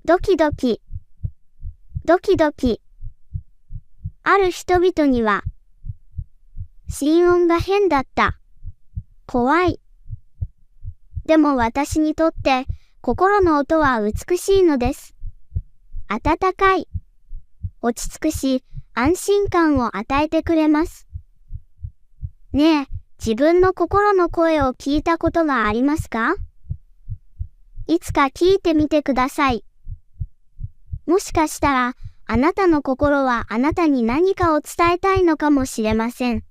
ドキドキ、ドキドキ。ある人々には、心音が変だった。怖い。でも私にとって、心の音は美しいのです。温かい。落ち着くし、安心感を与えてくれます。ねえ、自分の心の声を聞いたことがありますか？いつか聞いてみてください。もしかしたら、あなたの心はあなたに何かを伝えたいのかもしれません。